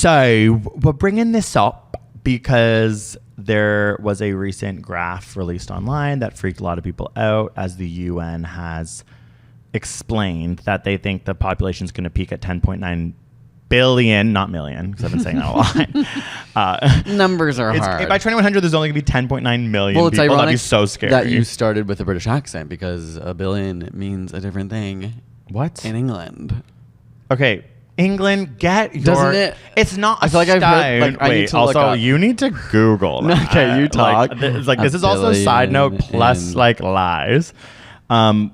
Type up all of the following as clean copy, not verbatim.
So we're bringing this up because there was a recent graph released online that freaked a lot of people out, as the UN has explained that they think the population is going to peak at 10.9 billion, not million, because I've been saying that a lot. Numbers are hard. By 2100, there's only going to be 10.9 million well, it's people. ironic That'd be so scary. that you started with a British accent, because a billion means a different thing. What? In England. Okay. England, get your... Doesn't it? It's not I feel like I've heard... Like, I need to look also, up. you need to Google that. Okay, you talk. This is also side note plus, like, lies. All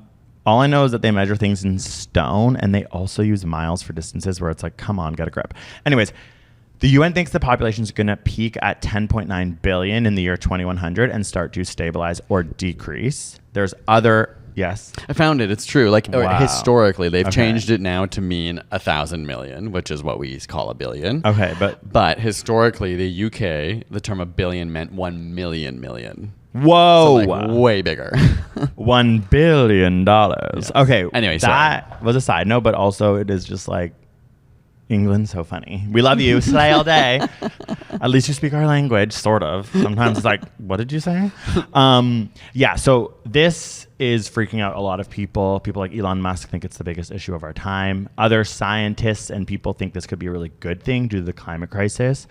I know is that they measure things in stone, and they also use miles for distances where it's like, come on, get a grip. Anyways, the UN thinks the population is going to peak at 10.9 billion in the year 2100 and start to stabilize or decrease. There's other... Yes. I found it. It's true. Like wow. Historically, they've changed it now to mean 1,000 million, which is what we call a billion. Okay, but historically, the UK, the term a billion meant 1 million. Whoa. So like way bigger. $1 billion. Yes. Okay. Anyway, that was a side note, but also it is just like, England's so funny. We love you. Slay all day. At least you speak our language, sort of. Sometimes it's like, what did you say? Yeah, so this is freaking out a lot of people. People like Elon Musk think it's the biggest issue of our time. Other scientists and people think this could be a really good thing due to the climate crisis.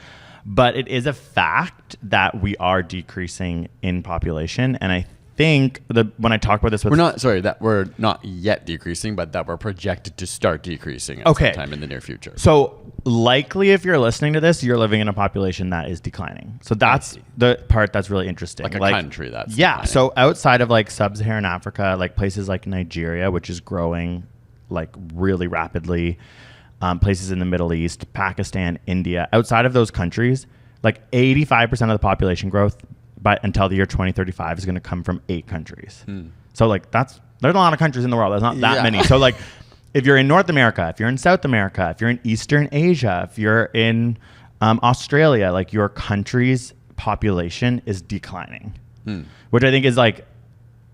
But it is a fact that we are decreasing in population. And I think when I talk about this with... we're not yet decreasing, but that we're projected to start decreasing at some time in the near future. So likely if you're listening to this, you're living in a population that is declining. So that's the part that's really interesting. Like a country that's declining. So outside of like sub-Saharan Africa, like places like Nigeria, which is growing like really rapidly, places in the Middle East, Pakistan, India, outside of those countries, like 85% of the population growth until the year 2035 is going to come from 8 countries. So like there's a lot of countries in the world. There's not that many. So like if you're in North America, if you're in South America, if you're in Eastern Asia, if you're in Australia, like your country's population is declining, which I think is like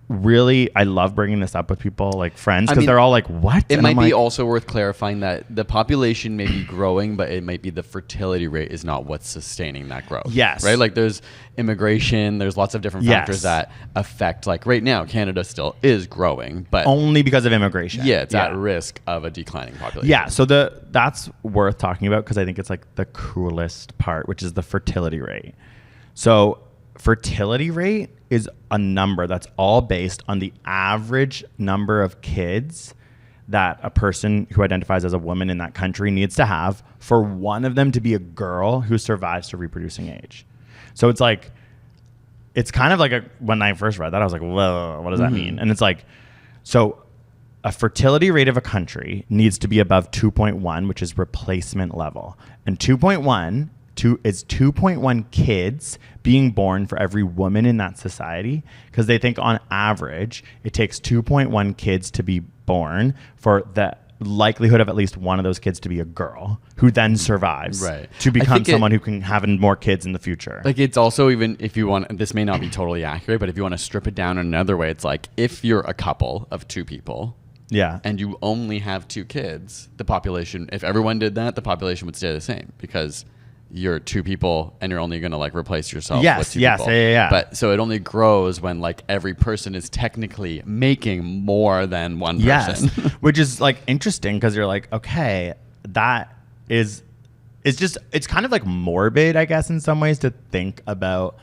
really, I love bringing this up with people, like friends, because they're all like, what? It might be also worth clarifying that the population may be growing, but it might be the fertility rate is not what's sustaining that growth. Yes. Right? Like there's immigration, there's lots of different factors that affect, like right now, Canada still is growing, but only because of immigration. Yeah, it's at risk of a declining population. Yeah, so that's worth talking about because I think it's like the coolest part, which is the fertility rate. So fertility rate is a number that's all based on the average number of kids that a person who identifies as a woman in that country needs to have for one of them to be a girl who survives to reproducing age. So it's like, it's kind of like when I first read that, I was like, whoa, what does that mean? And it's like, so a fertility rate of a country needs to be above 2.1, which is replacement level. And 2.1 is 2.1 kids being born for every woman in that society, because they think on average it takes 2.1 kids to be born for the likelihood of at least one of those kids to be a girl who then survives to become someone who can have more kids in the future. Like it's also, even if you want, this may not be totally accurate, but if you want to strip it down in another way, it's like if you're a couple of 2 people and you only have 2 kids, the population, if everyone did that, the population would stay the same because you're 2 people and you're only going to like replace yourself with 2 people. But so it only grows when like every person is technically making more than one person. Which is like interesting because you're like, okay, that is, it's kind of like morbid, I guess, in some ways to think about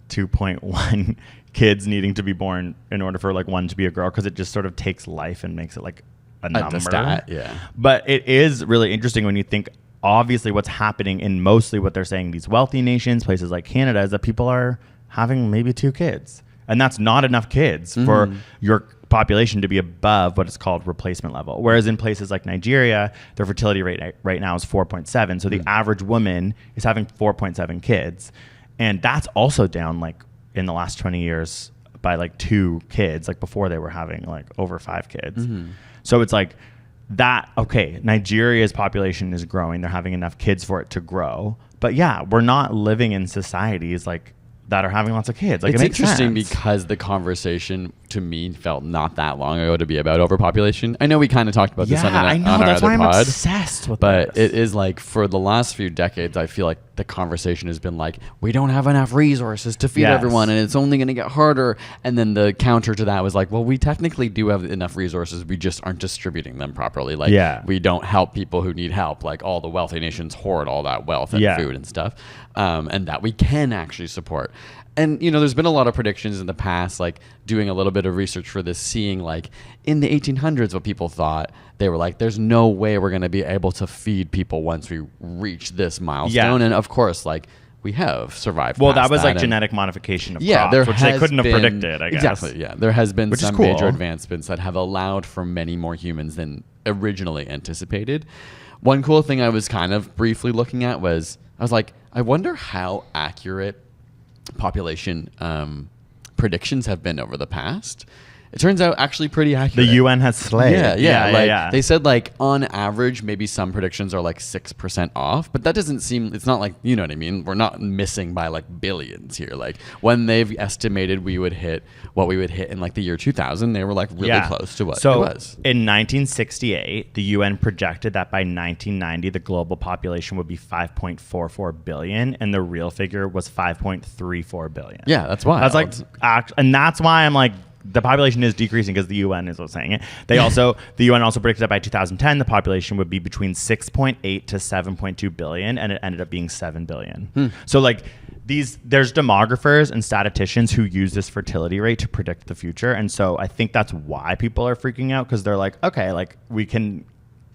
2.1 kids needing to be born in order for like one to be a girl, because it just sort of takes life and makes it like a number. Stat, But it is really interesting when you think, obviously what's happening in mostly what they're saying, these wealthy nations, places like Canada, is that people are having maybe 2 kids. And that's not enough kids for your population to be above what is called replacement level. Whereas in places like Nigeria, their fertility rate right now is 4.7. So the average woman is having 4.7 kids. And that's also down like in the last 20 years by like 2 kids, like before they were having like over 5 kids. So it's like, Nigeria's population is growing. They're having enough kids for it to grow. But yeah, we're not living in societies like that are having lots of kids. Like, it's it makes interesting sense. because the conversation to me felt not that long ago to be about overpopulation. I know we kind of talked about this on our that's other why pod. I'm obsessed with but this. it is like for the last few decades, I feel like the conversation has been like, we don't have enough resources to feed everyone, and it's only going to get harder. And then the counter to that was like, well, we technically do have enough resources, we just aren't distributing them properly. Like, we don't help people who need help. Like, all the wealthy nations hoard all that wealth and food and stuff, and that we can actually support. And, you know, there's been a lot of predictions in the past, like doing a little bit of research for this, seeing like in the 1800s what people thought. They were like, there's no way we're going to be able to feed people once we reach this milestone. And of course, like, we have survived. Well, that was like genetic modification of crops, which they couldn't have predicted, I guess. Exactly, yeah. There has been some major advancements that have allowed for many more humans than originally anticipated. One cool thing I was kind of briefly looking at was, I was like, I wonder how accurate population predictions have been over the past. It turns out actually pretty accurate. The UN has slayed. Yeah. They said like on average, maybe some predictions are like 6% off, but that doesn't seem, it's not like, you know what I mean? We're not missing by like billions here. Like when they've estimated we would hit what we would hit in like the year 2000, they were like really close to what it was. In 1968, the UN projected that by 1990, the global population would be 5.44 billion, and the real figure was 5.34 billion. Yeah, that's why. That's like, and that's why I'm like, the population is decreasing because the UN is saying it. The UN also predicted that by 2010, the population would be between 6.8 to 7.2 billion, and it ended up being 7 billion. So like there's demographers and statisticians who use this fertility rate to predict the future. And so I think that's why people are freaking out, because they're like, okay, like we can,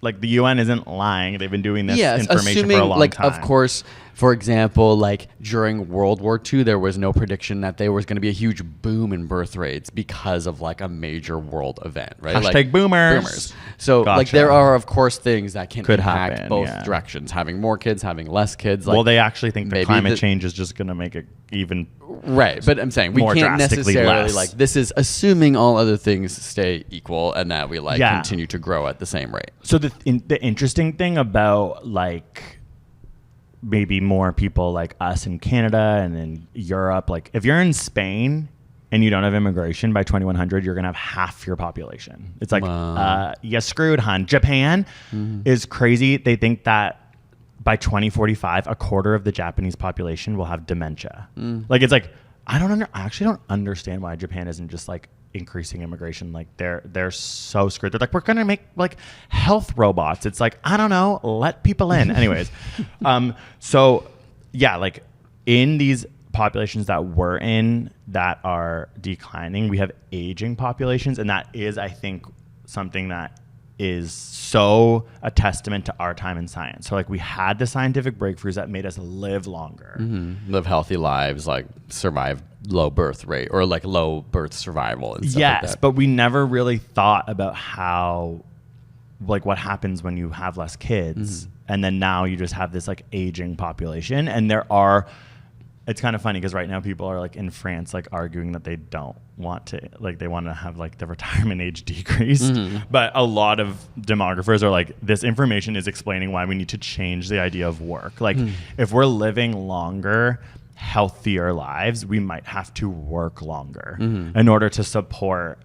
like the UN isn't lying. They've been doing this information for a long time. Of course, for example, like during World War II, there was no prediction that there was going to be a huge boom in birth rates because of like a major world event, right? Hashtag like, boomers. So like there are, of course, things that can impact happen, both directions. Having more kids, having less kids. Like, well, they actually think that climate change is just going to make it even right. But I'm saying we can't necessarily like, this is assuming all other things stay equal and that we like continue to grow at the same rate. So the interesting thing about like maybe more people like us in Canada and in Europe, like if you're in Spain and you don't have immigration by 2100, you're gonna have half your population. It's like you screwed, hun. Japan is crazy. They think that by 2045 a quarter of the Japanese population will have dementia. Like it's like I actually don't understand why Japan isn't just like increasing immigration. Like they're so screwed. They're like, we're gonna make like health robots. It's like, I don't know, let people in. Anyways, so yeah, like in these populations that we're in that are declining, we have aging populations, and that is, I think, something that is so a testament to our time in science. So like we had the scientific breakthroughs that made us live longer, live healthy lives, like survive low birth rate or like low birth survival and stuff like that. But we never really thought about how, like what happens when you have less kids, and then now you just have this like aging population. And it's kind of funny because right now people are like in France like arguing that they don't want to, like they want to have like the retirement age decreased. But a lot of demographers are like, this information is explaining why we need to change the idea of work. Like if we're living longer, healthier lives, we might have to work longer in order to support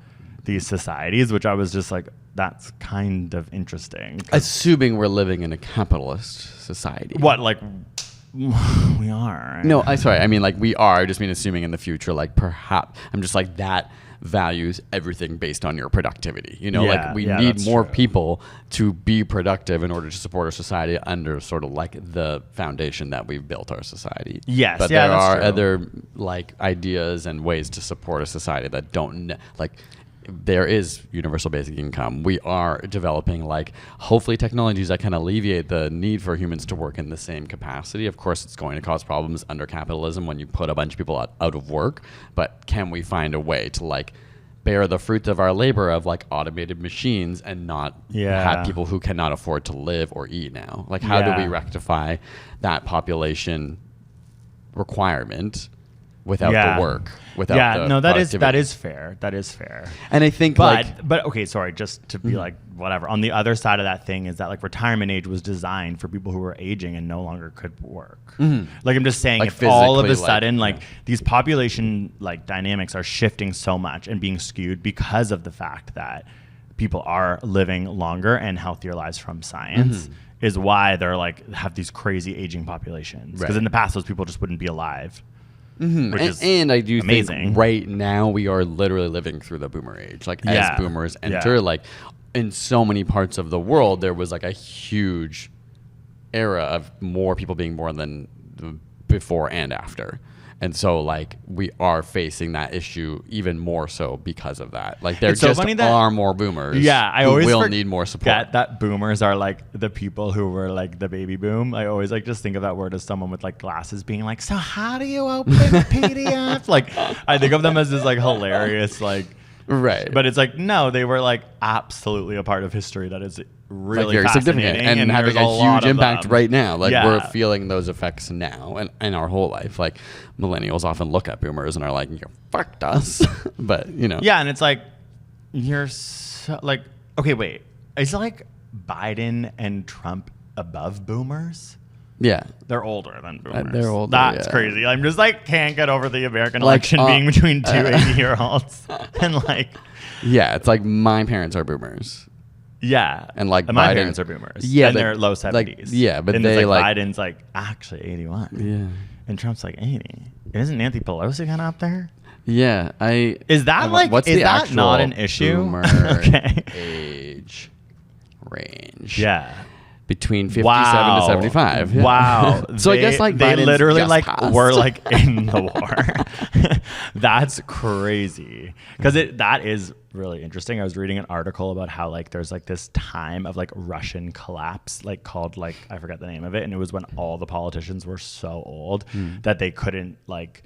these societies, which I was just like, that's kind of interesting. Assuming we're living in a capitalist society. What, like... We are. No, sorry. I mean, like we are. I just mean assuming in the future, like perhaps I'm just like that values everything based on your productivity. You know, like we need more people to be productive in order to support our society under sort of like the foundation that we've built our society. Yes, but there are other like ideas and ways to support a society that don't like. There is universal basic income. We are developing like hopefully technologies that can alleviate the need for humans to work in the same capacity. Of course, it's going to cause problems under capitalism when you put a bunch of people out of work. But can we find a way to like bear the fruit of our labor of like automated machines and not have people who cannot afford to live or eat now? Like how do we rectify that population requirement without the work, without the that is fair. That is fair. And I think, but okay, sorry, just to be like whatever. On the other side of that thing is that like retirement age was designed for people who were aging and no longer could work. Like I'm just saying, like if all of a sudden these population like dynamics are shifting so much and being skewed because of the fact that people are living longer and healthier lives from science. Is why they're like have these crazy aging populations, because in the past those people just wouldn't be alive. Which is and I do amazing. Think right now we are literally living through the boomer age. Like as boomers enter, like in so many parts of the world, there was like a huge era of more people being born than before and after. And so, like, we are facing that issue even more so because of that. Like, there just are more boomers. Yeah, I always will need more support. That boomers are like the people who were like the baby boom. I always like just think of that word as someone with like glasses being like, so how do you open PDF? Like, I think of them as this like hilarious like. Right. But it's like, no, they were like absolutely a part of history that is really very significant and having a huge impact right now. Like we're feeling those effects now and in our whole life. Like millennials often look at boomers and are like, you fucked us. But, you know. Yeah. And it's like, you're so like, okay, wait. Is like Biden and Trump above boomers? Yeah. They're older than boomers. They're older. That's crazy. I'm just like, can't get over the American election being between two 80-year-olds. And like. Yeah. It's like my parents are boomers. Yeah. And like my parents are boomers. Yeah. And they're low 70s. Like, yeah. But and they like Biden's like actually 81. Yeah. And Trump's like 80. Isn't Nancy Pelosi kind of up there? Yeah. Is that like, what's is the that not an issue? Boomer age range. Yeah. Between 57 to 75. Yeah. Wow. So I guess like they Biden's literally like passed. were like in the war. That's crazy. Because that is really interesting. I was reading an article about how like there's like this time of like Russian collapse, like called like, I forget the name of it. And it was when all the politicians were so old that they couldn't like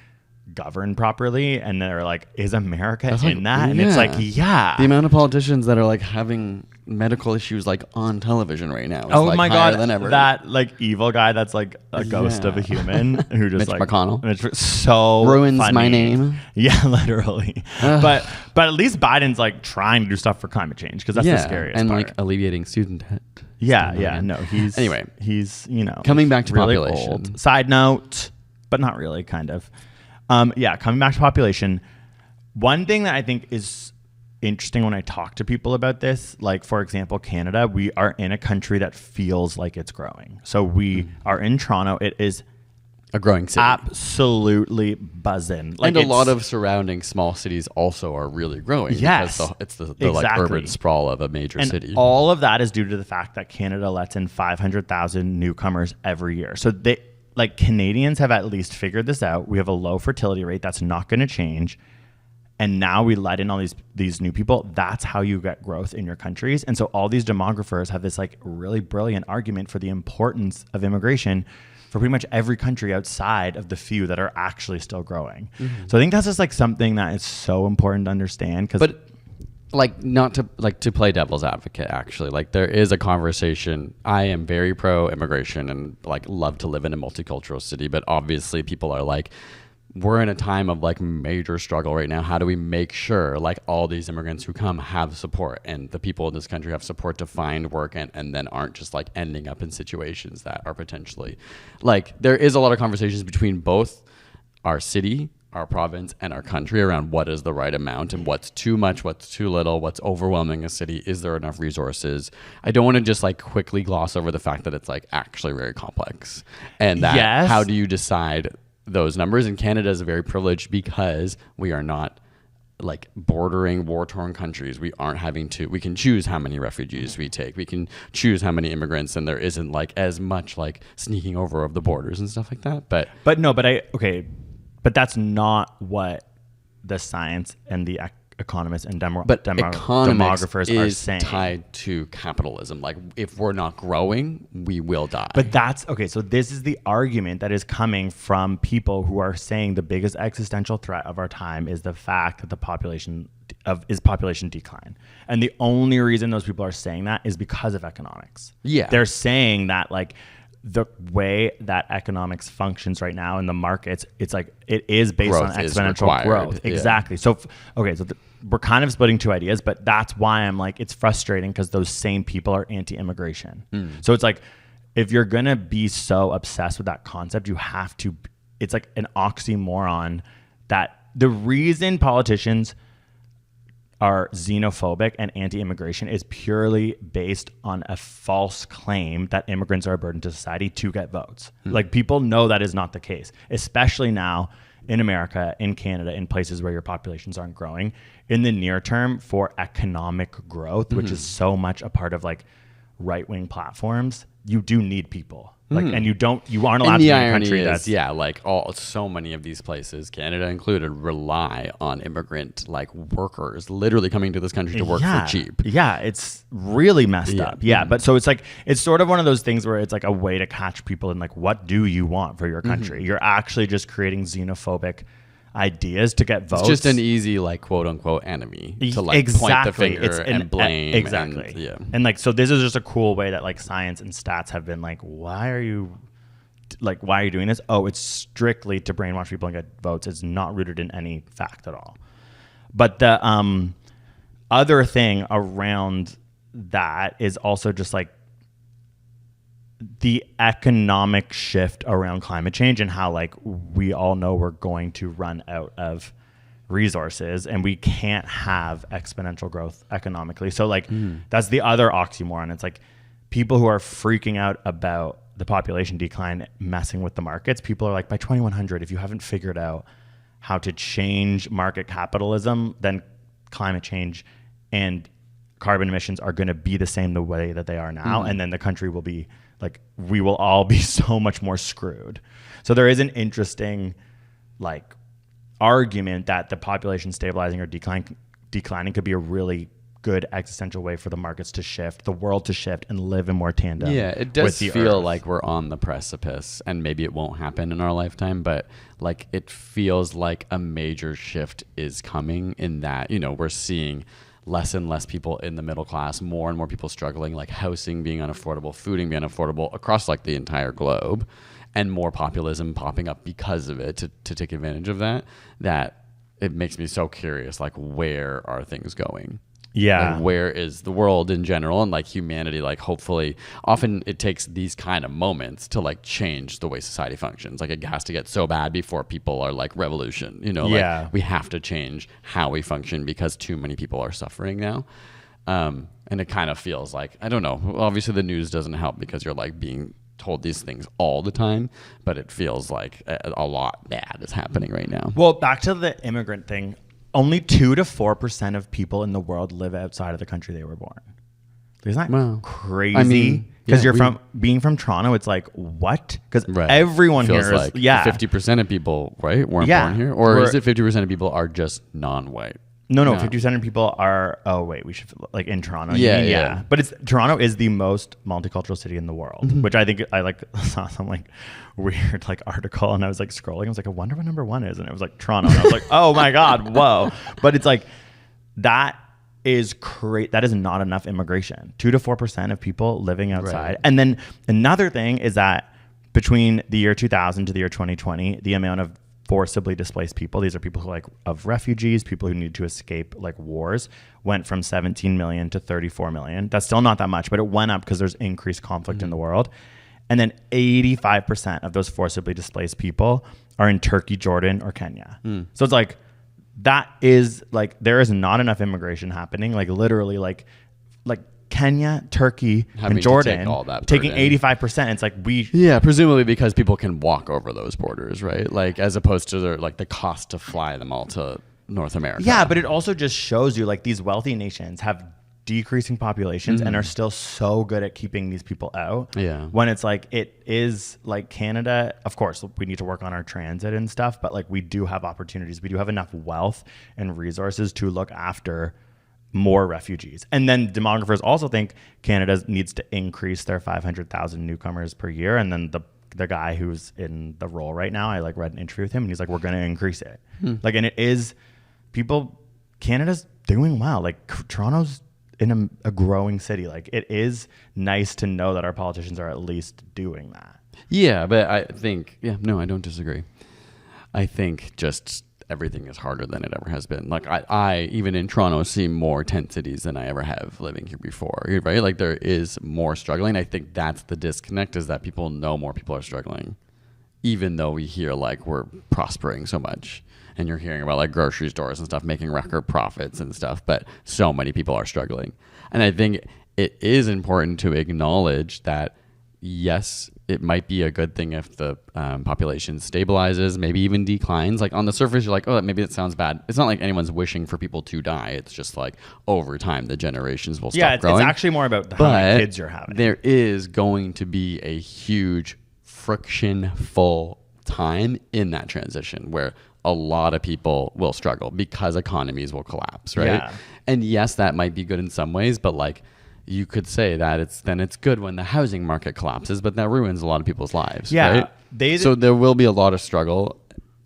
govern properly. And they're like, is America in that? And it's like, yeah. The amount of politicians that are like having medical issues like on television right now is oh like my higher god than ever. That like evil guy that's like a ghost of a human who just Mitch like McConnell so ruins funny. my name. Yeah, literally. But at least Biden's like trying to do stuff for climate change, because that's the scariest and part. like alleviating student debt. No, he's you know, coming back to really population. Old. Side note, but not really, kind of. Coming back to population, one thing that I think is interesting when I talk to people about this, like for example, Canada, we are in a country that feels like it's growing. So we are in Toronto. It is a growing city. Absolutely buzzing. Like, and a lot of surrounding small cities also are really growing. Yes. Because it's the like urban sprawl of a major city. All of that is due to the fact that Canada lets in 500,000 newcomers every year. So Canadians have at least figured this out. We have a low fertility rate. That's not going to change. And now we let in all these new people. That's how you get growth in your countries. And so all these demographers have this like really brilliant argument for the importance of immigration for pretty much every country outside of the few that are actually still growing. So I think that's just like something that is so important to understand. But like not to play devil's advocate, actually, like there is a conversation. I am very pro immigration and like love to live in a multicultural city, but obviously people are like, we're in a time of like major struggle right now. How do we make sure like all these immigrants who come have support and the people in this country have support to find work and then aren't just like ending up in situations that are potentially like, there is a lot of conversations between both our city, our province, and our country around what is the right amount and what's too much, what's too little, what's overwhelming a city. Is there enough resources? I don't want to just like quickly gloss over the fact that it's like actually very complex and that how do you decide those numbers? And Canada is very privileged because we are not like bordering war-torn countries. We aren't having to, we can choose how many refugees we take. We can choose how many immigrants, and there isn't like as much like sneaking over of the borders and stuff like that. But that's not what the science and the economists and demographers are saying. Tied to capitalism. Like if we're not growing, we will die. But that's okay. So this is the argument that is coming from people who are saying the biggest existential threat of our time is the fact that the population decline. And the only reason those people are saying that is because of economics. Yeah. They're saying that like the way that economics functions right now in the markets, it's like it is based growth on exponential growth. Exactly. So, okay, so we're kind of splitting two ideas, but that's why I'm like, it's frustrating because those same people are anti-immigration. So it's like, if you're going to be so obsessed with that concept, you have to, it's like an oxymoron that the reason politicians are xenophobic and anti-immigration is purely based on a false claim that immigrants are a burden to society to get votes. Like, people know that is not the case, especially now in America, in Canada, in places where your populations aren't growing. In the near term, for economic growth, which is so much a part of like right-wing platforms, you do need people. Like, and you aren't allowed to be in a country that's so many of these places, Canada included, rely on immigrant like workers literally coming to this country to work for cheap. Yeah, it's really messed up. Yeah, but so it's like, it's sort of one of those things where it's like a way to catch people in like, what do you want for your country? You're actually just creating xenophobic ideas to get votes. It's just an easy like quote unquote enemy to like point the finger and blame. Exactly. And like, so this is just a cool way that like science and stats have been like, why are you doing this? Oh, it's strictly to brainwash people and get votes. It's not rooted in any fact at all. But the other thing around that is also just like the economic shift around climate change and how like we all know we're going to run out of resources and we can't have exponential growth economically. So like that's the other oxymoron. It's like people who are freaking out about the population decline messing with the markets. People are like, by 2100, if you haven't figured out how to change market capitalism, then climate change and carbon emissions are going to be the same the way that they are now. And then the country will be like, we will all be so much more screwed. So there is an interesting like argument that the population stabilizing or declining could be a really good existential way for the markets to shift, the world to shift and live in more tandem. Yeah, it does feel like we're on the precipice, and maybe it won't happen in our lifetime, but like it feels like a major shift is coming in that, you know, we're seeing less and less people in the middle class, more and more people struggling, like housing being unaffordable, fooding being unaffordable across like the entire globe, and more populism popping up because of it to take advantage of that it makes me so curious, like where are things going? Yeah. Like, where is the world in general and like humanity? Like hopefully, often it takes these kind of moments to like change the way society functions. Like it has to get so bad before people are like revolution, you know, like we have to change how we function because too many people are suffering now. And it kind of feels like, I don't know, obviously the news doesn't help because you're like being told these things all the time, but it feels like a lot bad is happening right now. Well, back to the immigrant thing. Only 2 to 4% of people in the world live outside of the country they were born. Isn't that crazy? I mean, because being from Toronto, it's like, what? Because everyone feels here is like 50% of people, right, weren't born here? Or is it 50% of people are just non-white? No, 50% of people are, we should, like in Toronto. Yeah. But Toronto is the most multicultural city in the world, which I think I like saw some like weird like article and I was like scrolling. I was like, I wonder what number 1 is. And it was like Toronto. And I was like, oh my God, whoa. But it's like, that is that is not enough immigration. 2 to 4% of people living outside. Right. And then another thing is that between the year 2000 to the year 2020, the amount of forcibly displaced people, these are people who of refugees, people who need to escape like wars, went from 17 million to 34 million. That's still not that much, but it went up because there's increased conflict in the world. And then 85% of those forcibly displaced people are in Turkey, Jordan, or Kenya. So it's like, that is like, there is not enough immigration happening. Like literally like Kenya, Turkey, and Jordan taking 85%. It's like presumably because people can walk over those borders, right? Like as opposed to the cost to fly them all to North America. Yeah, but it also just shows you like these wealthy nations have decreasing populations and are still so good at keeping these people out. Yeah. When it's like, it is like Canada, of course, we need to work on our transit and stuff, but like we do have opportunities. We do have enough wealth and resources to look after more refugees. And then demographers also think Canada needs to increase their 500,000 newcomers per year. And then the guy who's in the role right now, I like read an interview with him and he's like, we're going to increase it. Like, and it is Canada's doing well. Like Toronto's in a growing city. Like it is nice to know that our politicians are at least doing that. Yeah, but I think, no, I don't disagree. I think just everything is harder than it ever has been. Like I even in Toronto see more tent cities than I ever have living here before, right? Like there is more struggling. I think that's the disconnect, is that people know more people are struggling, even though we hear like we're prospering so much. And you're hearing about like grocery stores and stuff making record profits and stuff, but so many people are struggling. And I think it is important to acknowledge that, yes, it might be a good thing if the population stabilizes, maybe even declines. Like on the surface, you're like, oh, maybe it sounds bad. It's not like anyone's wishing for people to die. It's just like over time, the generations will stop growing. It's actually more about how many kids you're having. There is going to be a huge frictionful time in that transition where a lot of people will struggle because economies will collapse, right? Yeah. And yes, that might be good in some ways, but like you could say that it's good when the housing market collapses, but that ruins a lot of people's lives. Yeah. Right? So there will be a lot of struggle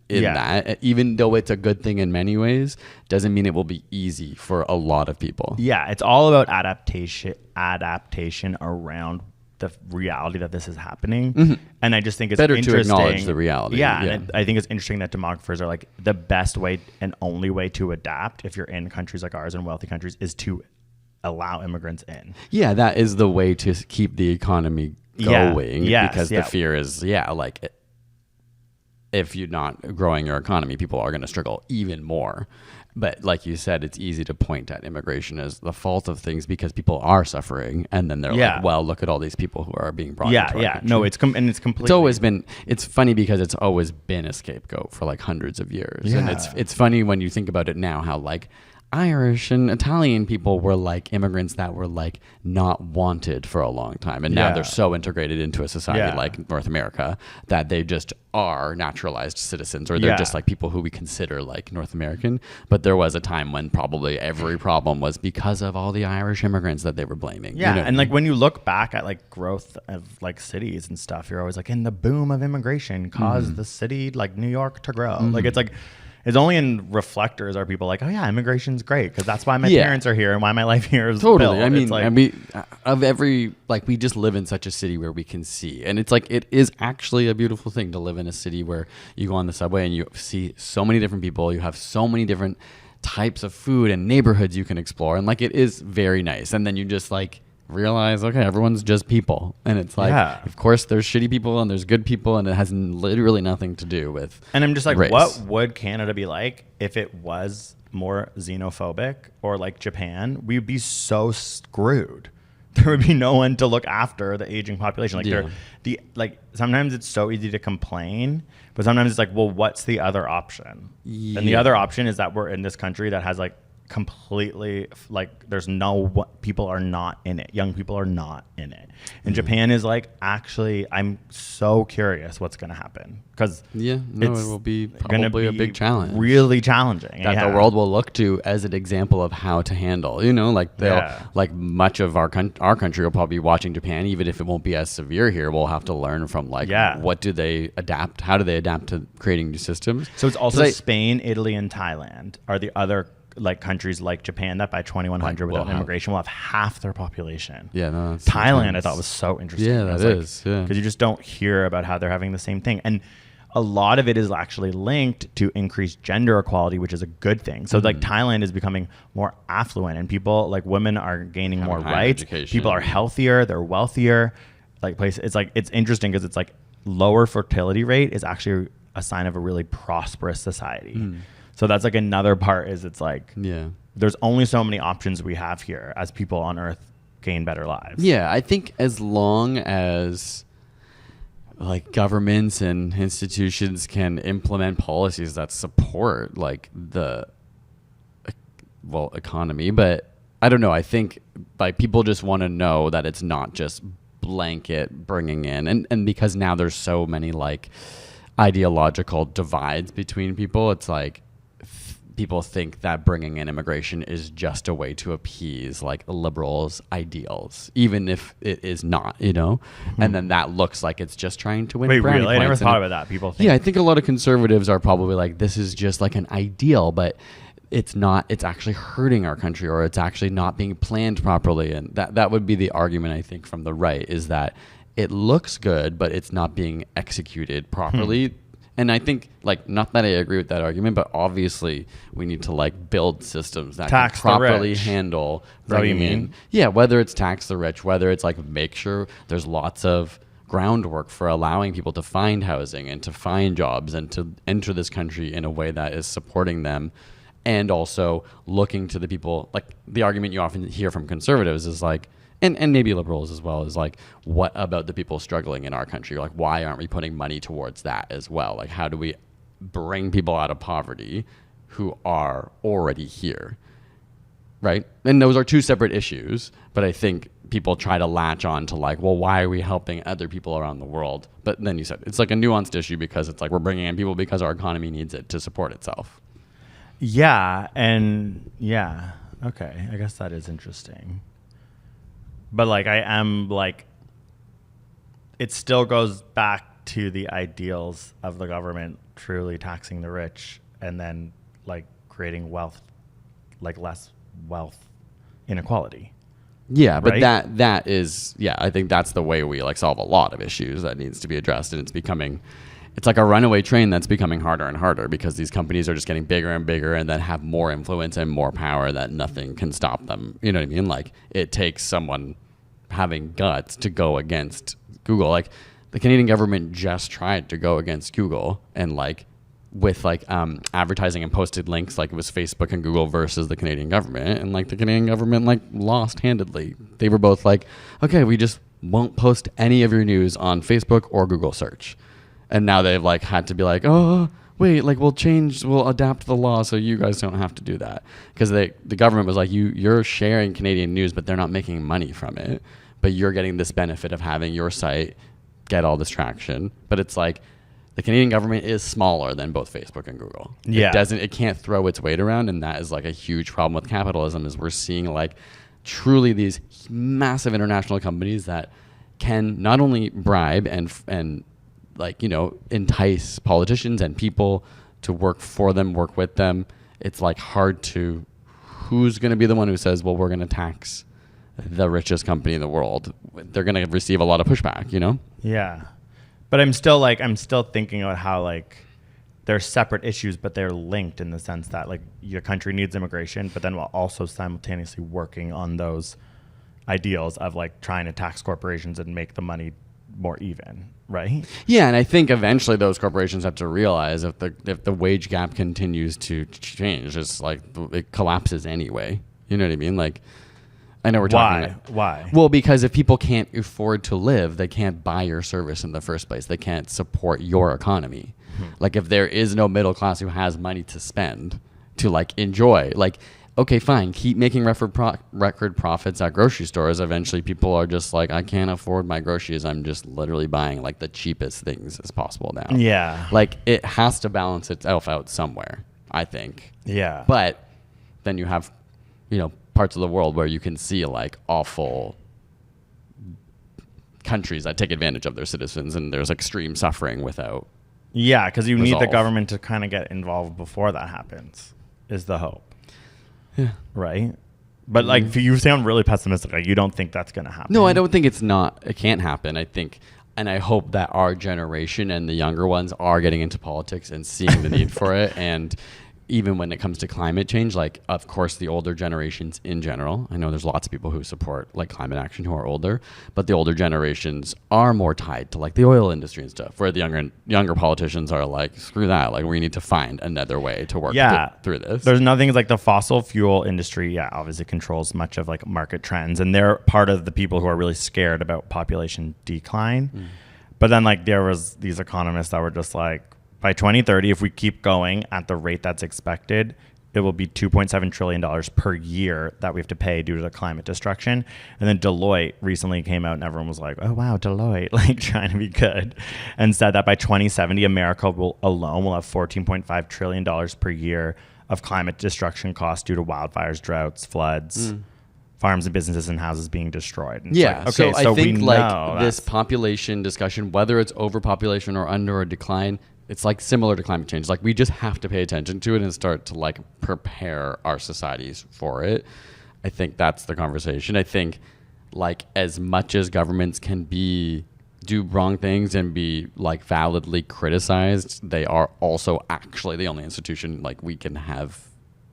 in that, even though it's a good thing in many ways, doesn't mean it will be easy for a lot of people. Yeah. It's all about adaptation around the reality that this is happening. Mm-hmm. And I just think it's better interesting to acknowledge the reality. Yeah. And I think it's interesting that demographers are like the best way and only way to adapt if you're in countries like ours and wealthy countries is to allow immigrants in. Yeah, that is the way to keep the economy going. Because the fear is, like if you're not growing your economy, people are going to struggle even more. But like you said, it's easy to point at immigration as the fault of things because people are suffering, and then they're like, "Well, look at all these people who are being brought." No, it's completely. It's always been. It's funny because it's always been a scapegoat for like hundreds of years, and it's funny when you think about it now how like Irish and Italian people were like immigrants that were like not wanted for a long time, and now they're so integrated into a society like North America that they just are naturalized citizens, or they're just like people who we consider like North American. But there was a time when probably every problem was because of all the Irish immigrants that they were blaming. Yeah, and like when you look back at like growth of like cities and stuff, you're always like, and the boom of immigration caused the city like New York to grow. Like it's like. It's only in reflectors are people like, oh yeah, immigration's great because that's why my parents are here and why my life here is totally. built. I mean, of every like we just live in such a city where we can see, and it's like it is actually a beautiful thing to live in a city where you go on the subway and you see so many different people, you have so many different types of food and neighborhoods you can explore, and like it is very nice. And then you just like realize, okay, everyone's just people, and it's like of course there's shitty people and there's good people, and it has literally nothing to do with and I'm just like race. What would Canada be like if it was more xenophobic or like Japan? We'd be so screwed. There would be no one to look after the aging population. Like sometimes it's so easy to complain, but sometimes it's like, well, what's the other option? And the other option is that we're in this country that has like completely like there's no people are not in it, young people are not in it, and Japan is like, actually I'm so curious what's going to happen because it will be probably a big challenge, really challenging that the world will look to as an example of how to handle, like they'll like much of our country will probably be watching Japan, even if it won't be as severe here. We'll have to learn from like what do they adapt, how do they adapt to creating new systems. So it's also Spain, Italy, and Thailand are the other like countries like Japan that by 2100 without immigration will have half their population. Thailand I thought was so interesting. Because you just don't hear about how they're having the same thing, and a lot of it is actually linked to increased gender equality, which is a good thing. So like Thailand is becoming more affluent, and people like women are gaining more rights. Education. People are healthier, they're wealthier. Like it's interesting because it's like lower fertility rate is actually a sign of a really prosperous society. So that's like another part is it's like there's only so many options we have here as people on Earth gain better lives. Yeah, I think as long as like governments and institutions can implement policies that support like the economy, but I don't know. I think like people just want to know that it's not just blanket bringing in, and because now there's so many like ideological divides between people, it's like people think that bringing in immigration is just a way to appease like liberals' ideals, even if it is not, and then that looks like it's just trying to win brownie points. I never thought about that. People think. Yeah, I think a lot of conservatives are probably like, this is just like an ideal, but it's not. It's actually hurting our country, or it's actually not being planned properly, and that would be the argument I think from the right, is that it looks good, but it's not being executed properly. And I think, like, not that I agree with that argument, but obviously we need to like build systems that can properly handle bringing in. Yeah, whether it's tax the rich, whether it's like make sure there's lots of groundwork for allowing people to find housing and to find jobs and to enter this country in a way that is supporting them. And also looking to the people, like the argument you often hear from conservatives is like, and maybe liberals as well, is like, what about the people struggling in our country? Like, why aren't we putting money towards that as well? Like, how do we bring people out of poverty who are already here, right? And those are two separate issues, but I think people try to latch on to like, well, why are we helping other people around the world? But then you said it's like a nuanced issue because it's like we're bringing in people because our economy needs it to support itself. Yeah, and yeah, okay, I guess that is interesting. But like I am like, it still goes back to the ideals of the government truly taxing the rich and then like creating wealth, like less wealth inequality. Yeah, but right? that is, yeah, I think that's the way we like solve a lot of issues that needs to be addressed. And it's like a runaway train that's becoming harder and harder because these companies are just getting bigger and bigger and then have more influence and more power that nothing can stop them. You know what I mean? Like it takes someone having guts to go against Google. Like the Canadian government just tried to go against Google and like with like advertising and posted links, like it was Facebook and Google versus the Canadian government, and like the Canadian government like lost handedly. They were both like, okay, we just won't post any of your news on Facebook or Google search. And now they've like had to be like, oh wait, like we'll adapt the law so you guys don't have to do that, because the government was like, you're sharing Canadian news but they're not making money from it, but you're getting this benefit of having your site get all this traction. But it's like the Canadian government is smaller than both Facebook and Google. Yeah. It can't throw its weight around, and that is like a huge problem with capitalism, is we're seeing like truly these massive international companies that can not only bribe and like, you know, entice politicians and people to work for them, work with them. It's like hard to, who's going to be the one who says, well, we're going to tax the richest company in the world? They're going to receive a lot of pushback, you know? Yeah. But I'm still thinking about how like they're separate issues, but they're linked in the sense that like your country needs immigration, but then while also simultaneously working on those ideals of like trying to tax corporations and make the money more even, right? Yeah, and I think eventually those corporations have to realize if the wage gap continues to change, it's like it collapses anyway. You know what I mean? Like, I know we're talking. Why? Well, because if people can't afford to live, they can't buy your service in the first place. They can't support your economy. Mm-hmm. Like if there is no middle class who has money to spend to like enjoy, like, okay, fine, keep making record profits at grocery stores. Eventually people are just like, I can't afford my groceries. I'm just literally buying like the cheapest things as possible now. Yeah. Like it has to balance itself out somewhere, I think. Yeah. But then you have, you know, parts of the world where you can see like awful countries that take advantage of their citizens, and there's extreme suffering without. Yeah, because you need the government to kind of get involved before that happens, is the hope. Yeah. Right? But like you sound really pessimistic. Like you don't think that's going to happen. No, I don't think it can't happen. I think, and I hope that our generation and the younger ones are getting into politics and seeing the need for it. And even when it comes to climate change, like, of course, the older generations in general, I know there's lots of people who support like climate action who are older, but the older generations are more tied to like the oil industry and stuff, where the younger politicians are like, screw that. Like, we need to find another way to work through this. There's nothing like the fossil fuel industry. Yeah, obviously controls much of like market trends, and they're part of the people who are really scared about population decline. But then like there was these economists that were just like, by 2030, if we keep going at the rate that's expected, it will be $2.7 trillion per year that we have to pay due to the climate destruction. And then Deloitte recently came out and everyone was like, oh, wow, Deloitte, like trying to be good, and said that by 2070, America alone will have $14.5 trillion per year of climate destruction costs due to wildfires, droughts, floods, farms and businesses and houses being destroyed. And yeah. Like, okay, so I think like this population discussion, whether it's overpopulation or under or decline, it's like similar to climate change. Like we just have to pay attention to it and start to like prepare our societies for it. I think that's the conversation. I think like as much as governments can be do wrong things and be like validly criticized, they are also actually the only institution like we can have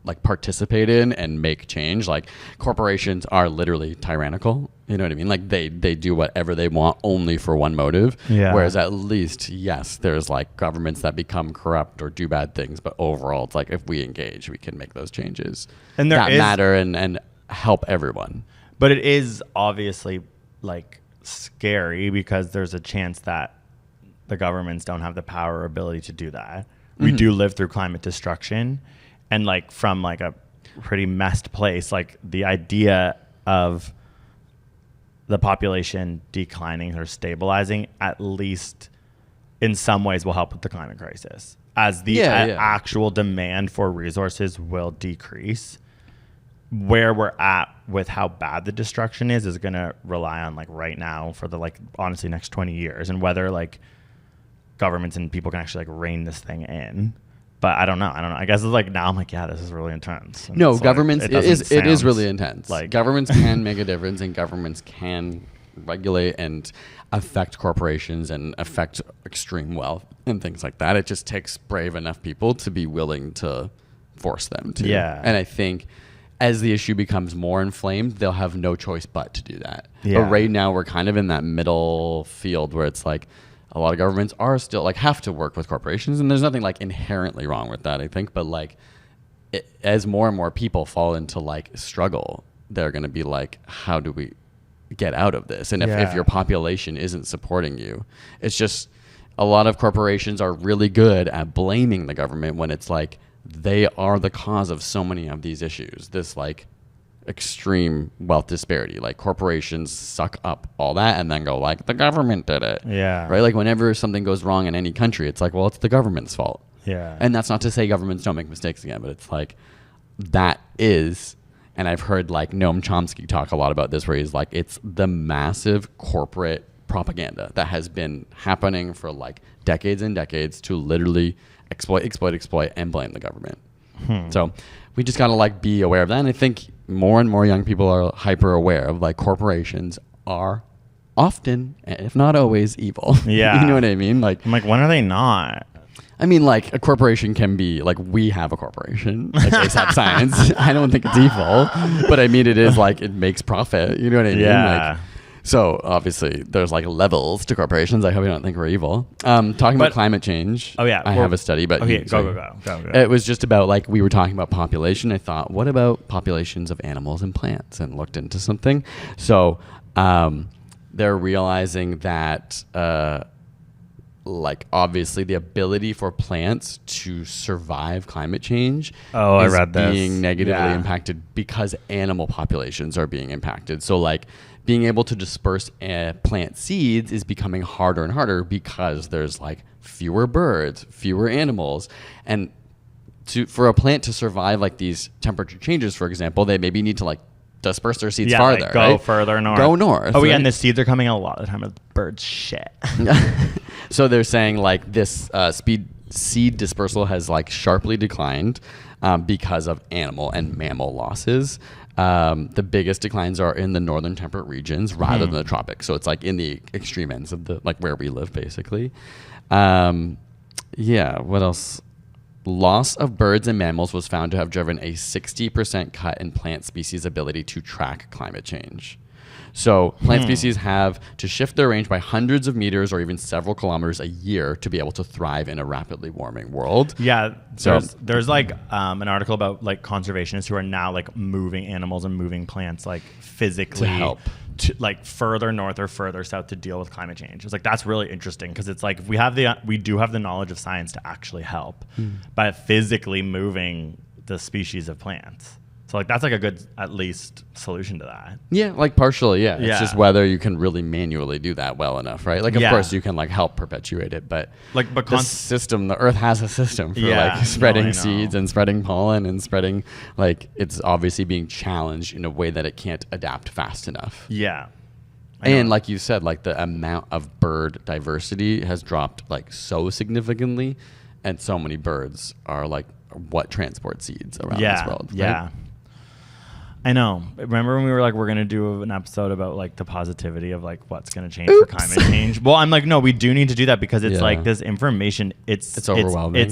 like participate in and make change. Like corporations are literally tyrannical. You know what I mean? Like they do whatever they want only for one motive. Yeah. Whereas at least, yes, there's like governments that become corrupt or do bad things. But overall, it's like if we engage, we can make those changes and that matter and help everyone. But it is obviously like scary because there's a chance that the governments don't have the power or ability to do that. We do live through climate destruction. And like from like a pretty messed place, like the idea of the population declining or stabilizing, at least in some ways, will help with the climate crisis. As the actual demand for resources will decrease, where we're at with how bad the destruction is going to rely on like right now for the like honestly next 20 years and whether like governments and people can actually like rein this thing in. But I don't know. I guess it's like now I'm like, yeah, this is really intense. And no, governments, like, it is really intense. Like governments can make a difference and governments can regulate and affect corporations and affect extreme wealth and things like that. It just takes brave enough people to be willing to force them to. Yeah. And I think as the issue becomes more inflamed, they'll have no choice but to do that. Yeah. But right now we're kind of in that middle field where it's like, a lot of governments are still like have to work with corporations, and there's nothing like inherently wrong with that, I think. But like, as more and more people fall into like struggle, they're going to be like, how do we get out of this? And if your population isn't supporting you, it's just a lot of corporations are really good at blaming the government when it's like they are the cause of so many of these issues. This like extreme wealth disparity, like corporations suck up all that and then go like the government did it. Yeah. Right. Like whenever something goes wrong in any country, it's like, well, it's the government's fault. Yeah. And that's not to say governments don't make mistakes again, but it's like that is, and I've heard like Noam Chomsky talk a lot about this, where he's like, it's the massive corporate propaganda that has been happening for like decades and decades to literally exploit and blame the government. So we just got to like be aware of that. And I think more and more young people are hyper aware of like corporations are often, if not always, evil. Yeah. You know what I mean? Like, I'm like, when are they not? I mean, like a corporation can be like, we have a corporation, like ASAP Science. I don't think it's evil, but I mean, it is like, it makes profit. You know what I mean? Yeah. Like, so obviously there's like levels to corporations. I hope you don't think we're evil. Talking about climate change. Oh yeah. I have a study, but okay, go. It was just about like, we were talking about population. I thought, what about populations of animals and plants, and looked into something. So they're realizing that like obviously the ability for plants to survive climate change I read this. being negatively impacted because animal populations are being impacted. So like being able to disperse plant seeds is becoming harder and harder because there's like fewer birds, fewer animals. And for a plant to survive like these temperature changes, for example, they maybe need to like disperse their seeds farther. Like go further north. Go north. Oh, yeah, and the seeds are coming a lot of the time with birds shit. So they're saying like this seed dispersal has like sharply declined because of animal and mammal losses. The biggest declines are in the northern temperate regions rather than the tropics. So it's like in the extreme ends of the like where we live, basically. What else? Loss of birds and mammals was found to have driven a 60% cut in plant species' ability to track climate change. So plant species have to shift their range by hundreds of meters or even several kilometers a year to be able to thrive in a rapidly warming world. Yeah. So there's like an article about like conservationists who are now like moving animals and moving plants like physically to help. To like further north or further south to deal with climate change. It's like, that's really interesting because it's like we do have the knowledge of science to actually help by physically moving the species of plants. So like that's like a good at least solution to that. Yeah, like partially, yeah. It's just whether you can really manually do that well enough, right? Like of course you can like help perpetuate it, but like the Earth has a system for like spreading seeds and spreading pollen and spreading, like it's obviously being challenged in a way that it can't adapt fast enough. Yeah. And like you said, like the amount of bird diversity has dropped like so significantly, and so many birds are like what transport seeds around this world. Right? Yeah. I know. Remember when we were like, we're going to do an episode about like the positivity of like what's going to change for climate change? Well, I'm like, no, we do need to do that because it's like this information. It's overwhelming.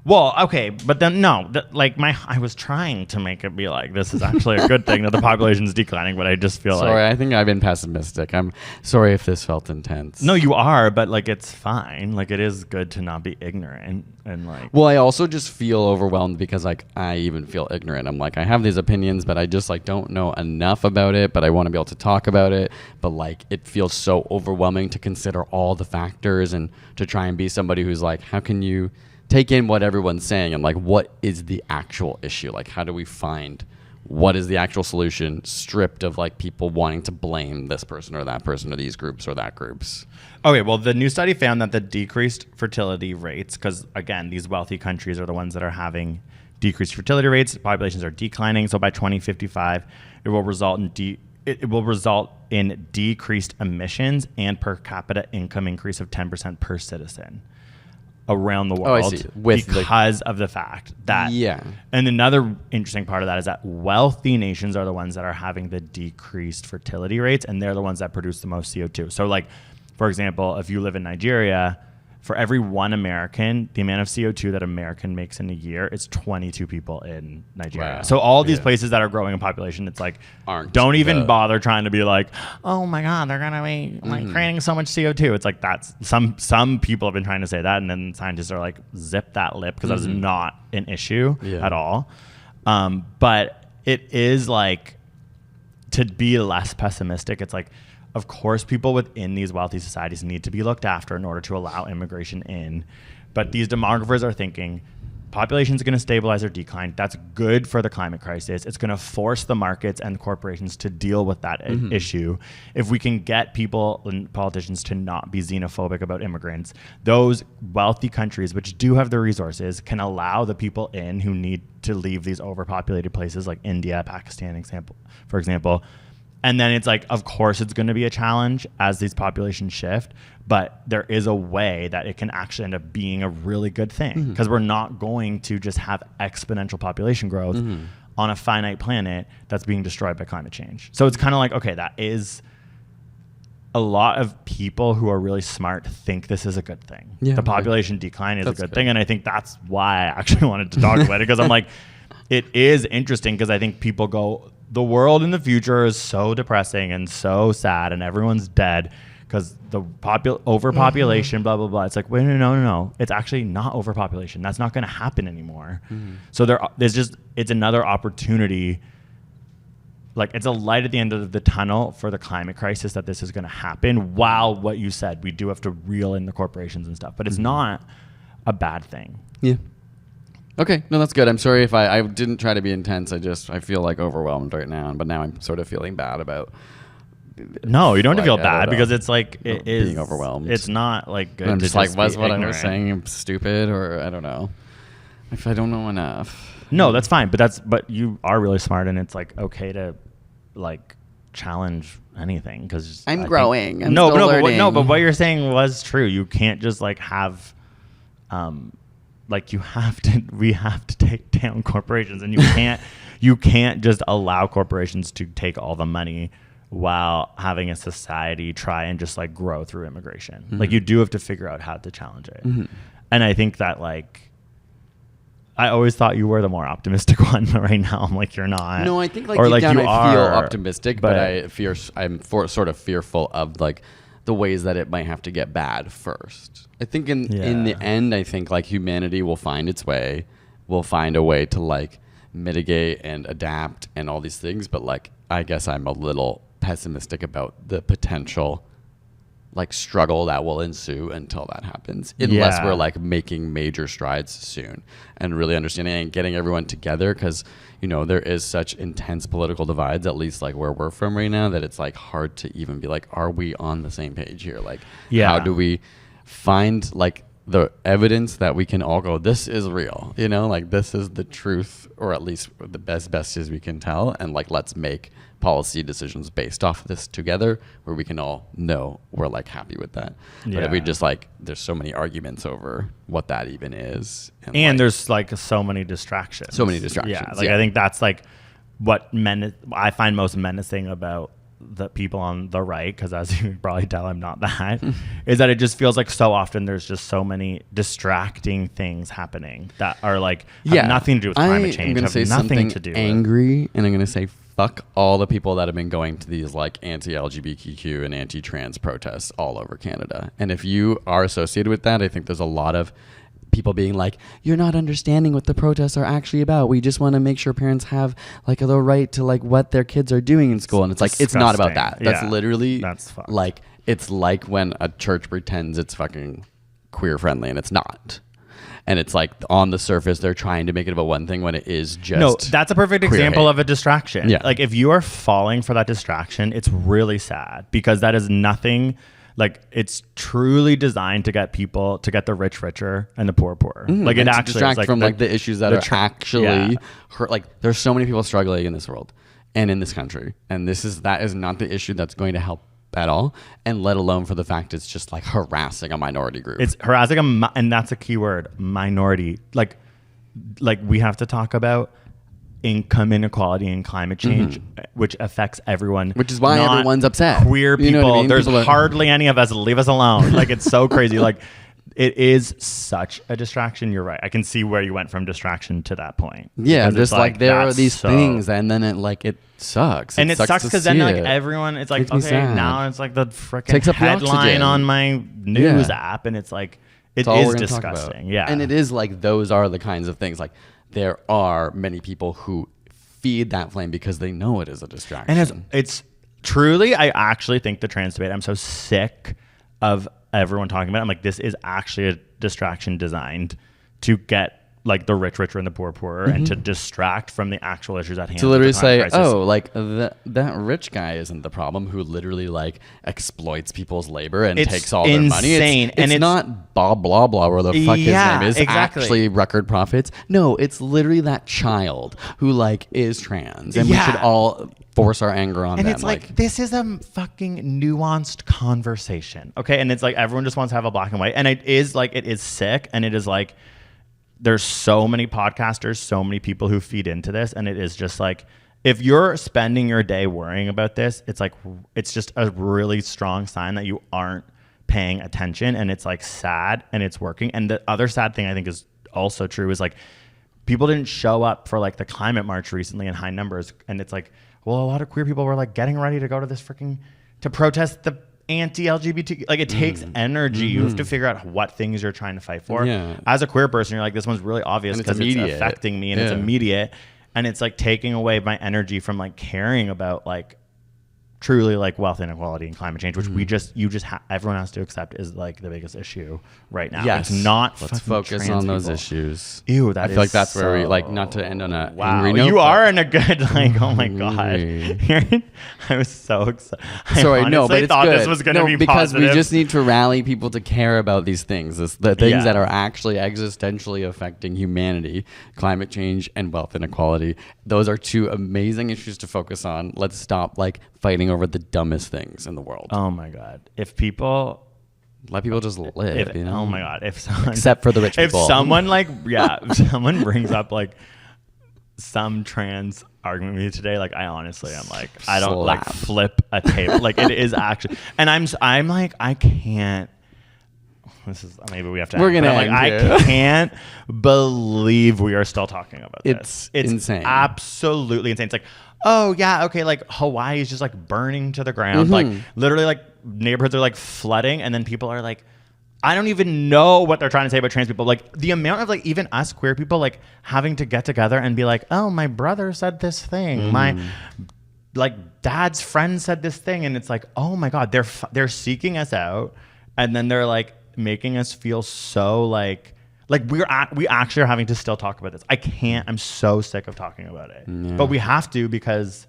Well, okay, but then no, I was trying to make it be like this is actually a good thing that the population is declining, but I just feel sorry, I think I've been pessimistic. I'm sorry if this felt intense. No, you are, but like it's fine. Like it is good to not be ignorant and like. Well, I also just feel overwhelmed because like I even feel ignorant. I'm like I have these opinions, but I just like don't know enough about it. But I want to be able to talk about it. But like it feels so overwhelming to consider all the factors and to try and be somebody who's like, how can you take in what everyone's saying and like what is the actual issue? Like how do we find what is the actual solution stripped of like people wanting to blame this person or these groups or that groups? Okay, well the new study found that the decreased fertility rates, because again these wealthy countries are the ones that are having decreased fertility rates, populations are declining, so by 2055 it will result in decreased emissions and per capita income increase of 10% per citizen around the world because of the fact that and another interesting part of that is that wealthy nations are the ones that are having the decreased fertility rates, and they're the ones that produce the most CO2. So like for example, if you live in Nigeria, for every one American, the amount of CO2 that American makes in a year is 22 people in Nigeria. Wow. So all these places that are growing in population, it's like, don't even bother trying to be like, oh my God, they're going to be like creating so much CO2. It's like that's some people have been trying to say that. And then scientists are like, zip that lip because that's not an issue at all. But it is like, to be less pessimistic, it's like, of course, people within these wealthy societies need to be looked after in order to allow immigration in. But these demographers are thinking populations are going to stabilize or decline. That's good for the climate crisis. It's going to force the markets and corporations to deal with that issue. If we can get people and politicians to not be xenophobic about immigrants, those wealthy countries, which do have the resources, can allow the people in who need to leave these overpopulated places like India, Pakistan, for example. And then it's like, of course, it's going to be a challenge as these populations shift, but there is a way that it can actually end up being a really good thing because we're not going to just have exponential population growth on a finite planet that's being destroyed by climate change. So it's kind of like, okay, that is a lot of people who are really smart think this is a good thing. Yeah, the population decline is a good thing. And I think that's why I actually wanted to talk about it because I'm like, it is interesting because I think people go, the world in the future is so depressing and so sad and everyone's dead because the overpopulation, blah, blah, blah. It's like, wait, no. It's actually not overpopulation. That's not going to happen anymore. So it's another opportunity. Like it's a light at the end of the tunnel for the climate crisis that this is going to happen while what you said, we do have to reel in the corporations and stuff, but it's not a bad thing. Yeah. Okay, no, that's good. I'm sorry if I didn't try to be intense. I feel like overwhelmed right now, but now I'm sort of feeling bad about. No, you don't have to feel bad because it's like it is being overwhelmed. It's not like good. I'm just like, was what I was saying stupid or I don't know. If I don't know enough. No, that's fine. But you are really smart, and it's like okay to like challenge anything because I'm growing. But what you're saying was true. You can't just like have. Like we have to take down corporations, and you can't just allow corporations to take all the money while having a society try and just like grow through immigration. Like you do have to figure out how to challenge it. And I think that like, I always thought you were the more optimistic one, but right now I'm like, you're not. No, I think like deep down I feel optimistic, but I'm sort of fearful of like the ways that it might have to get bad first. I think in the end, I think like humanity will find its way. We'll find a way to like mitigate and adapt and all these things. But like, I guess I'm a little pessimistic about the potential like struggle that will ensue until that happens, unless we're like making major strides soon and really understanding and getting everyone together. Cause you know, there is such intense political divides, at least like where we're from right now, that it's like hard to even be like, are we on the same page here? Like, how do we find like the evidence that we can all go, this is real, you know, like this is the truth, or at least the best as we can tell. And like, let's make policy decisions based off of this together where we can all know we're like happy with that. But if we just like, there's so many arguments over what that even is. And like, there's like so many distractions. Yeah. Like I think that's like I find most menacing about the people on the right, because as you can probably tell, I'm not that, is that it just feels like so often there's just so many distracting things happening that are like have nothing to do with climate change. I'm going to say nothing something to do angry, and I'm going to say fuck all the people that have been going to these like anti-LGBTQ and anti-trans protests all over Canada. And if you are associated with that, I think there's a lot of people being like, you're not understanding what the protests are actually about. We just want to make sure parents have like the right to like what their kids are doing in school. And it's like, it's not about that. That's literally that's fucked. Like, it's like when a church pretends it's fucking queer friendly and it's not. And it's like on the surface, they're trying to make it about one thing when it is just no. That's a perfect example hate. of a distraction. Yeah. Like if you are falling for that distraction, it's really sad because that is nothing. Like it's truly designed to get people to get the rich richer and the poor poorer. Like it actually distract is like from like the issues that are actually hurt. Like there's so many people struggling in this world and in this country, and that is not the issue that's going to help at all, and let alone for the fact it's just like harassing a minority group. It's harassing and that's a key word, minority. Like we have to talk about income inequality and climate change, which affects everyone. Which is why everyone's upset. Queer people, you know what I mean? There's hardly any of us. Leave us alone. Like it's so crazy. Like it is such a distraction. You're right. I can see where you went from distraction to that point. Yeah, just like there are these things, and then it sucks. And it sucks because then like everyone, it's like, okay, now it's like the freaking headline on my news app, and it's like it is disgusting. Yeah, and it is like those are the kinds of things like. There are many people who feed that flame because they know it is a distraction. And it's truly, I actually think the trans debate, I'm so sick of everyone talking about it. I'm like, this is actually a distraction designed to get like the rich richer and the poor poorer, and to distract from the actual issues at hand. To literally say, oh, like that rich guy isn't the problem who literally like exploits people's labor and takes all their money. It's not Bob blah blah where the fuck his name is actually record profits. No, it's literally that child who like is trans, and we should all force our anger on them. And it's like this is a fucking nuanced conversation, okay? And it's like everyone just wants to have a black and white, and it is sick, and it is like. There's so many podcasters, so many people who feed into this. And it is just like, if you're spending your day worrying about this, it's like, it's just a really strong sign that you aren't paying attention. And it's like sad and it's working. And the other sad thing I think is also true is like, people didn't show up for like the climate march recently in high numbers. And it's like, well, a lot of queer people were like getting ready to go to this to protest the anti-LGBT, like it takes energy. You have to figure out what things you're trying to fight for. As a queer person, you're like, this one's really obvious because it's affecting me and it's immediate, and it's like taking away my energy from like caring about like truly like wealth inequality and climate change, which everyone has to accept is like the biggest issue right now. Yes. It's not. Let's focus on those issues. Ew, I feel like that's where we like, not to end on a angry note, you are in a good like. Oh my god, I was so excited. Sorry, no, but it's thought good. This was going to be because positive. we just need to rally people to care about these things, the things that are actually existentially affecting humanity, climate change and wealth inequality. Those are two amazing issues to focus on. Let's stop like fighting over the dumbest things in the world. Oh my god! If people let people just live, you know? Oh my god! If someone, except for the rich people, if someone like if someone brings up like some trans argument with me today, like I honestly am like I don't like flip a table. Like it is actually, and I'm like I can't. This is maybe we have to. We're gonna. Like I can't believe we are still talking about this. It's insane. Absolutely insane. It's like, oh yeah, okay, like Hawaii is just like burning to the ground. Like literally, like neighborhoods are like flooding, and then people are like, I don't even know what they're trying to say about trans people. Like the amount of like even us queer people like having to get together and be like, oh, my brother said this thing. My like dad's friend said this thing, and it's like, oh my god, they're seeking us out, and then they're like making us feel so like we actually are having to still talk about this. I can't. I'm so sick of talking about it, but we have to because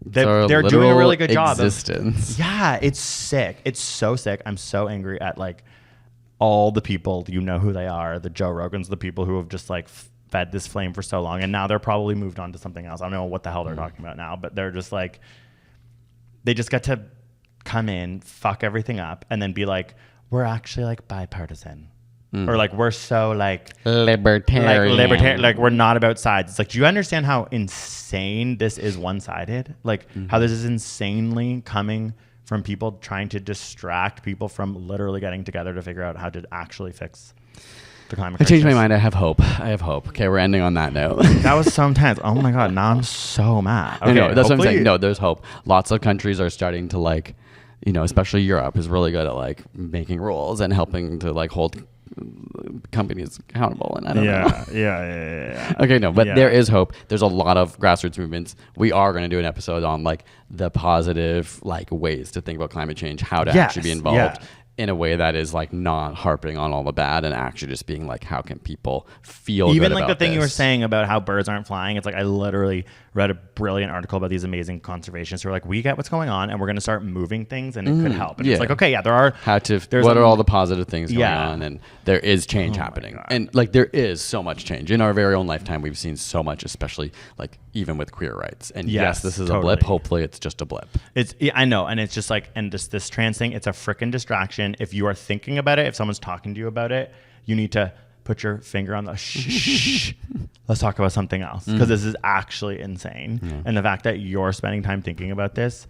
they're doing a really good job. Yeah, it's sick. It's so sick. I'm so angry at like all the people, you know who they are, the Joe Rogans, the people who have just like fed this flame for so long, and now they're probably moved on to something else. I don't know what the hell they're talking about now, but they're just like, they just get to come in, fuck everything up, and then be like, we're actually like bipartisan. or like we're so like libertarian, like we're not about sides. It's like, do you understand how insane this is one-sided? Like how this is insanely coming from people trying to distract people from literally getting together to figure out how to actually fix the climate crisis. I changed my mind. I have hope. Okay, we're ending on that note. That was so intense. Oh my God, now I'm so mad. Okay, I know, that's what I'm saying. No, there's hope. Lots of countries are starting to like, you know, especially Europe is really good at like making rules and helping to like hold companies accountable. And I don't know. Yeah. Okay, no, but there is hope. There's a lot of grassroots movements. We are going to do an episode on like the positive like ways to think about climate change, how to actually be involved in a way that is like not harping on all the bad and actually just being like, how can people feel even good like about the thing you were this? saying about how birds aren't flying. It's like I literally read a brilliant article about these amazing conservationists who are like, we get what's going on and we're going to start moving things and it could help. And it's like, okay, there are what are all the positive things going on, and there is change happening, and like there is so much change in our very own lifetime. We've seen so much, especially like even with queer rights. And yes, this is a blip. Hopefully it's just a blip. I know, and it's just like, and this trans thing, it's a freaking distraction. If you are thinking about it, if someone's talking to you about it, you need to put your finger on the shh. Let's talk about something else, because this is actually insane. And the fact that you're spending time thinking about this,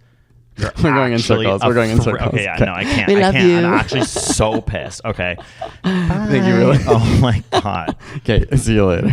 we're going in circles. Okay, no, I can't. I'm actually so pissed. Okay. Bye. Thank you, really. Oh my God. Okay, see you later.